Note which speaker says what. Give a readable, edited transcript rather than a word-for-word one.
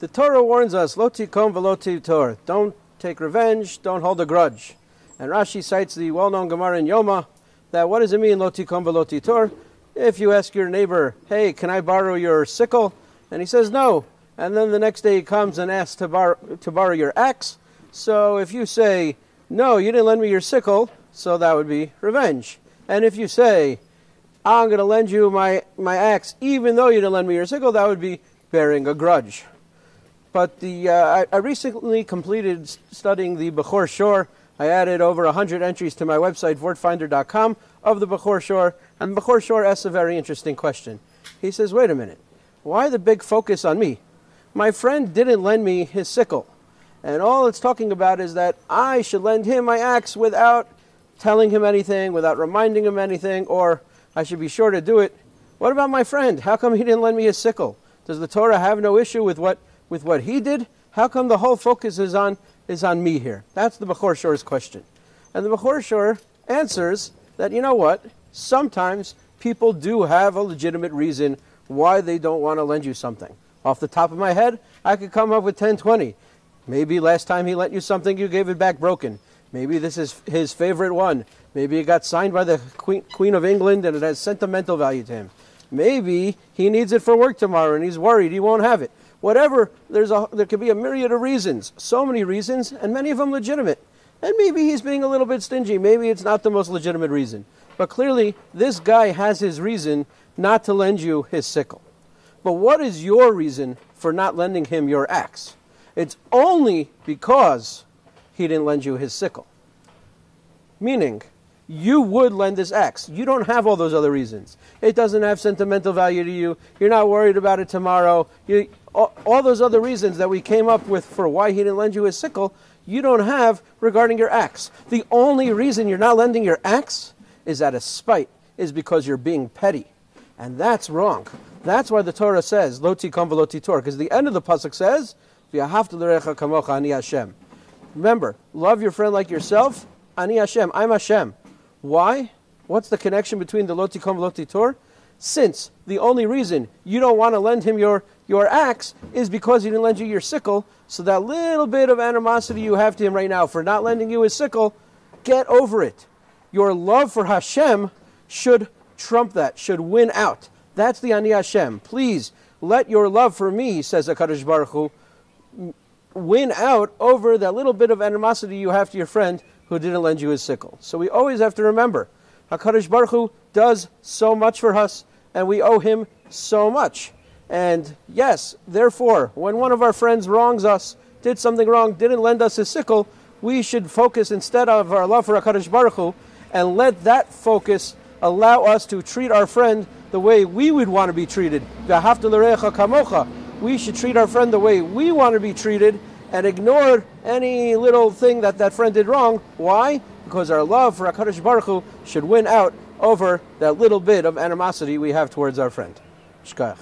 Speaker 1: The Torah warns us, lo tikom v'lo titor. Don't take revenge, don't hold a grudge. And Rashi cites the well-known Gemara in Yoma, that what does it mean, lo tikom v'lo titor? If you ask your neighbor, hey, can I borrow your sickle? And he says no. And then the next day he comes and asks to borrow your axe. So if you say, no, you didn't lend me your sickle, so that would be revenge. And if you say, I'm going to lend you my axe, even though you didn't lend me your sickle, that would be bearing a grudge. But I recently completed studying the Bechor Shor. I added over 100 entries to my website, vortfinder.com, of the Bechor Shor. And Bechor Shor asks a very interesting question. He says, wait a minute, why the big focus on me? My friend didn't lend me his sickle. And all it's talking about is that I should lend him my axe without telling him anything, without reminding him anything, or I should be sure to do it. What about my friend? How come he didn't lend me his sickle? Does the Torah have no issue with what he did? How come the whole focus is on me here? That's the Bechor Shor's question. And the Bechor Shor answers that, you know what? Sometimes people do have a legitimate reason why they don't want to lend you something. Off the top of my head, I could come up with 10, 20. Maybe last time he lent you something, you gave it back broken. Maybe this is his favorite one. Maybe it got signed by the Queen of England and it has sentimental value to him. Maybe he needs it for work tomorrow and he's worried he won't have it. Whatever, there could be a myriad of reasons. So many reasons, and many of them legitimate. And maybe he's being a little bit stingy. Maybe it's not the most legitimate reason. But clearly, this guy has his reason not to lend you his sickle. But what is your reason for not lending him your axe? It's only because he didn't lend you his sickle. Meaning, you would lend this axe. You don't have all those other reasons. It doesn't have sentimental value to you. You're not worried about it tomorrow. All those other reasons that we came up with for why he didn't lend you his sickle, you don't have regarding your axe. The only reason you're not lending your axe is out of spite, is because you're being petty. And that's wrong. That's why the Torah says, lo tikom v'lo titor, because the end of the pasuk says, v'ahavta l'recha kamocha ani Hashem. Remember, love your friend like yourself. Ani Hashem, I'm Hashem. Why? What's the connection between the lo tikom v'lo titor? Since the only reason you don't want to lend him your axe is because he didn't lend you your sickle, so that little bit of animosity you have to him right now for not lending you his sickle, get over it. Your love for Hashem should trump that, should win out. That's the Ani Hashem. Please, let your love for me, says HaKadosh Baruch Hu, win out over that little bit of animosity you have to your friend who didn't lend you his sickle. So we always have to remember, HaKadosh Baruch Hu does so much for us, and we owe him so much. And yes, therefore, when one of our friends wrongs us, did something wrong, didn't lend us his sickle, we should focus instead of our love for HaKadosh Baruch Hu, and let that focus allow us to treat our friend the way we would want to be treated. V'ahavta l'recha kamocha. We should treat our friend the way we want to be treated and ignore any little thing that friend did wrong. Why? Because our love for HaKadosh Baruch Hu should win out over that little bit of animosity we have towards our friend. Shkach.